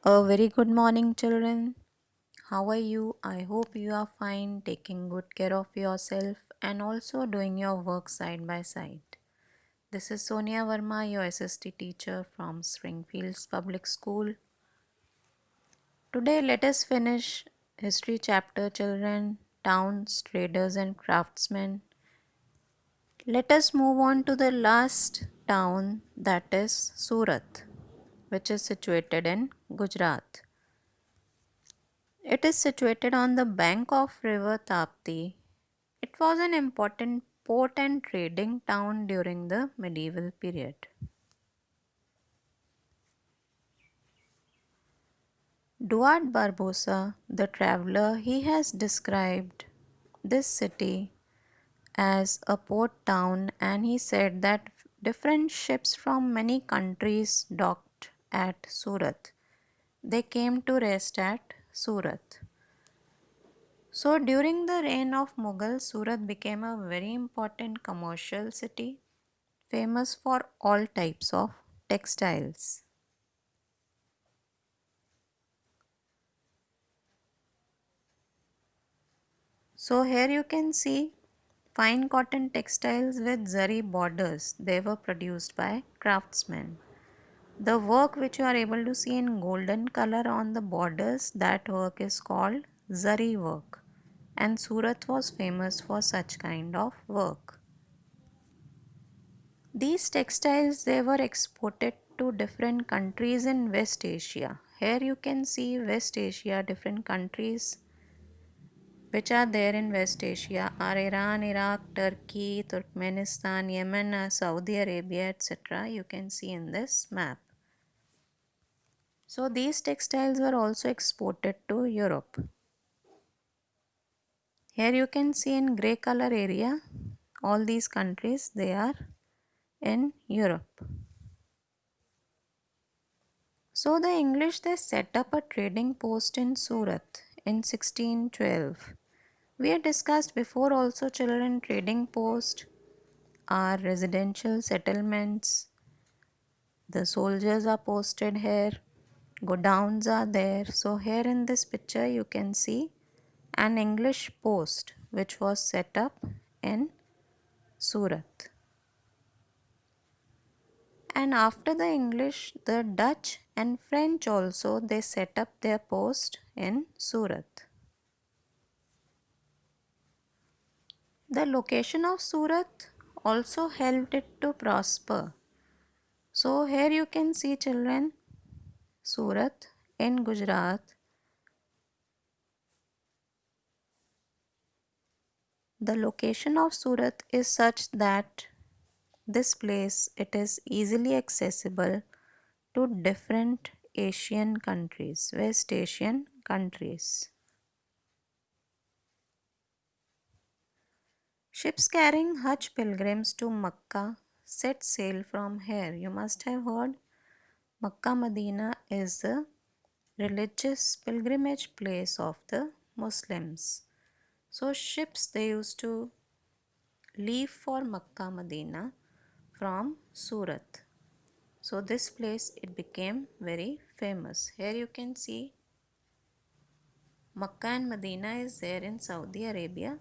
A very good morning, children. How are you? I hope you are fine, taking good care of yourself, and also doing your work side by side. This is Sonia Verma, your SST teacher from Springfields Public School. Today, let us finish history chapter, children, towns, traders, and craftsmen. Let us move on to the last town, that is Surat, which is situated in Gujarat. It is situated on the bank of river Tapti. It was an important port and trading town during the medieval period. Duarte Barbosa, the traveler, he has described this city as a port town, and he said that different ships from many countries docked at Surat. They came to rest at Surat. So, during the reign of Mughal, Surat became a very important commercial city, famous for all types of textiles. So, here you can see fine cotton textiles with zari borders. They were produced by craftsmen. The work which you are able to see in golden color on the borders, that work is called zari work. And Surat was famous for such kind of work. These textiles they were exported to different countries in West Asia. Here you can see West Asia, different countries which are there in West Asia are Iran, Iraq, Turkey, Turkmenistan, Yemen, Saudi Arabia, etc. You can see in this map. So these textiles were also exported to Europe. Here you can see in grey color area all these countries they are in Europe. So the English they set up a trading post in Surat in 1612. We had discussed before also children trading post are residential settlements. The soldiers are posted here. Godowns are there. So here in this picture you can see an English post which was set up in Surat. And after the English, the Dutch and French also they set up their post in Surat. The location of Surat also helped it to prosper. So here you can see children, Surat in Gujarat. The location of Surat is such that this place it is easily accessible to different Asian countries, West Asian countries. Ships carrying Hajj pilgrims to Makkah set sail from here. You must have heard Makkah Medina is the religious pilgrimage place of the Muslims. So ships they used to leave for Makkah Medina from Surat. So this place it became very famous. Here you can see Makkah and Medina is there in Saudi Arabia.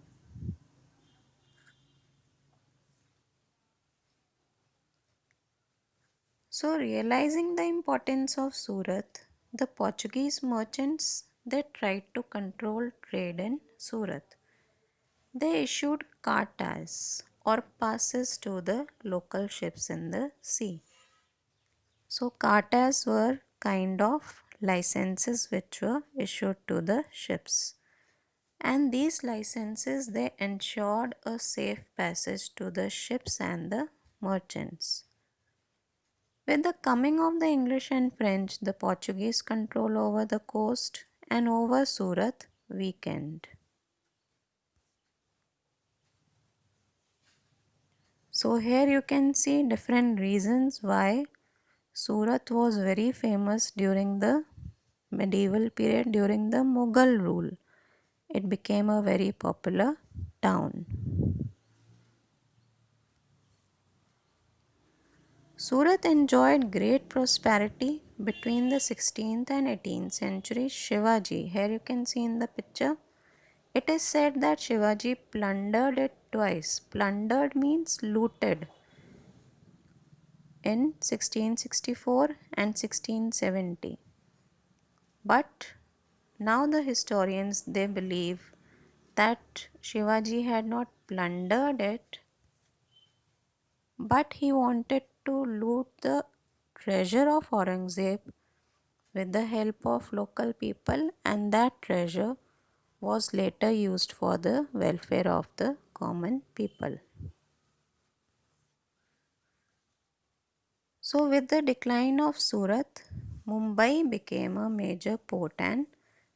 So realizing the importance of Surat, the Portuguese merchants they tried to control trade in Surat. They issued cartas or passes to the local ships in the sea. So cartas were kind of licenses which were issued to the ships. And these licenses they ensured a safe passage to the ships and the merchants. With the coming of the English and French, the Portuguese control over the coast and over Surat weakened. So here you can see different reasons why Surat was very famous during the medieval period during the Mughal rule. It became a very popular town. Surat enjoyed great prosperity between the 16th and 18th century, Shivaji, here you can see in the picture, it is said that Shivaji plundered it twice. Plundered means looted in 1664 and 1670. But now the historians they believe that Shivaji had not plundered it, but he wanted to loot the treasure of Aurangzeb with the help of local people, and that treasure was later used for the welfare of the common people. So, with the decline of Surat, Mumbai became a major port and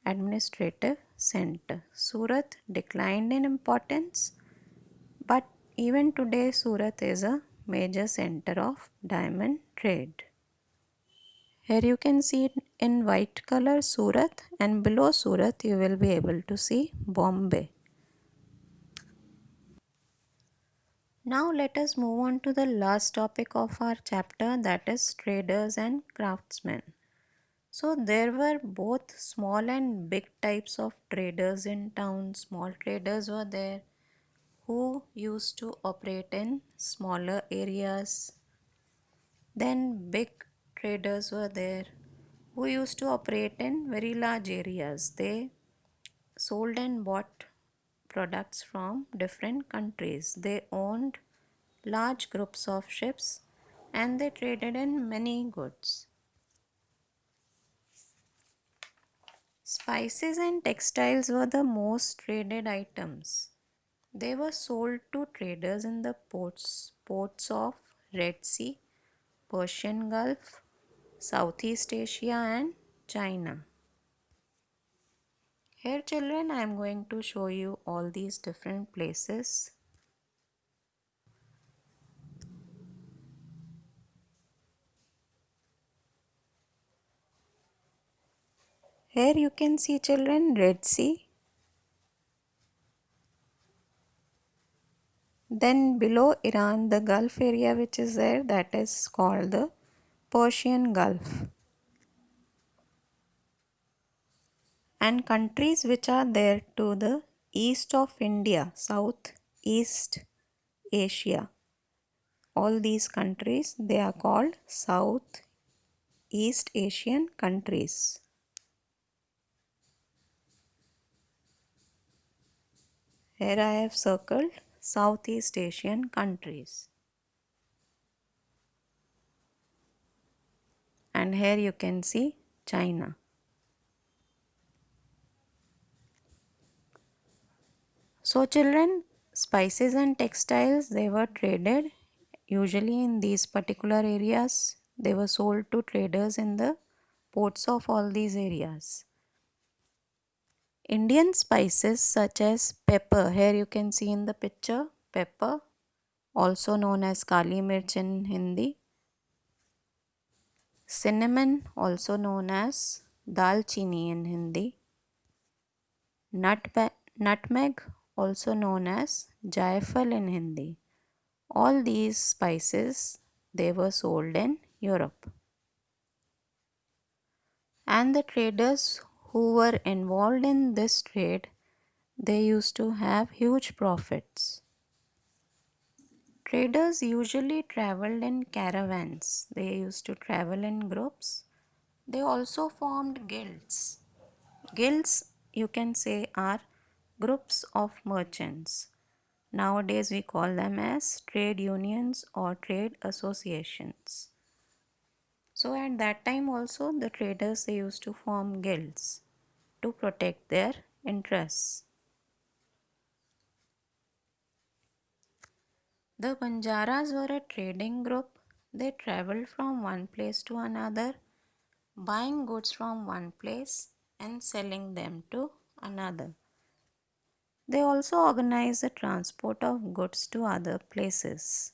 administrative center. Surat declined in importance, but even today, Surat is a major center of diamond trade. Here you can see it in white color Surat, and below Surat you will be able to see Bombay. Now let us move on to the last topic of our chapter, that is traders and craftsmen. So there were both small and big types of traders in town. Small traders were there who used to operate in smaller areas. Then big traders were there who used to operate in very large areas. They sold and bought products from different countries. They owned large groups of ships and they traded in many goods. Spices and textiles were the most traded items. They were sold to traders in the ports of Red Sea, Persian Gulf, Southeast Asia and China. Here children, I am going to show you all these different places. Here you can see children Red Sea. Then below Iran, the Gulf area which is there, that is called the Persian Gulf. And countries which are there to the east of India, South East Asia, all these countries they are called South East Asian countries. Here I have circled Southeast Asian countries. And here you can see China. So children, spices and textiles they were traded usually in these particular areas. They were sold to traders in the ports of all these areas. Indian spices such as pepper, here you can see in the picture pepper, also known as Kali Mirch in Hindi, cinnamon, also known as Dalchini in Hindi, nutmeg, also known as Jaifal in Hindi. All these spices they were sold in Europe. And the traders who were involved in this trade they used to have huge profits. Traders usually traveled in caravans. They used to travel in groups. They also formed guilds. Guilds, you can say, are groups of merchants. Nowadays, we call them as trade unions or trade associations. So, at that time, also, the traders they used to form guilds to protect their interests. The Banjaras were a trading group. They traveled from one place to another, buying goods from one place and selling them to another. They also organized the transport of goods to other places.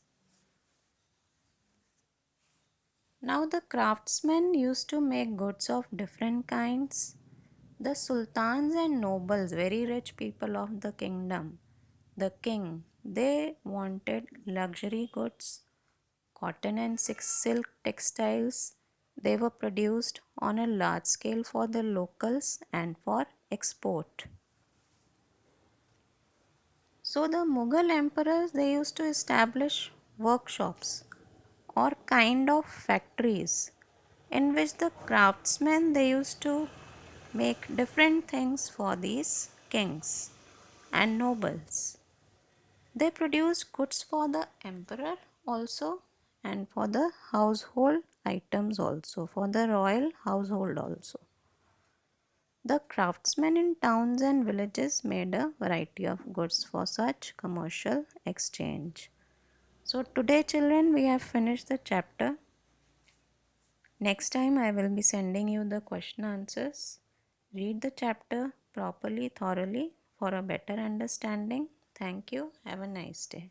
Now, the craftsmen used to make goods of different kinds. The sultans and nobles, very rich people of the kingdom, the king, they wanted luxury goods, cotton and silk textiles, They were produced on a large scale for the locals and for export. So the Mughal emperors, they used to establish workshops or kind of factories in which the craftsmen, they used to make different things for these kings and nobles. They produced goods for the emperor also and for the household items also, for the royal household also. The craftsmen in towns and villages made a variety of goods for such commercial exchange. So today children, we have finished the chapter. Next time I will be sending you the question answers. Read the chapter properly, thoroughly for a better understanding. Thank you. Have a nice day.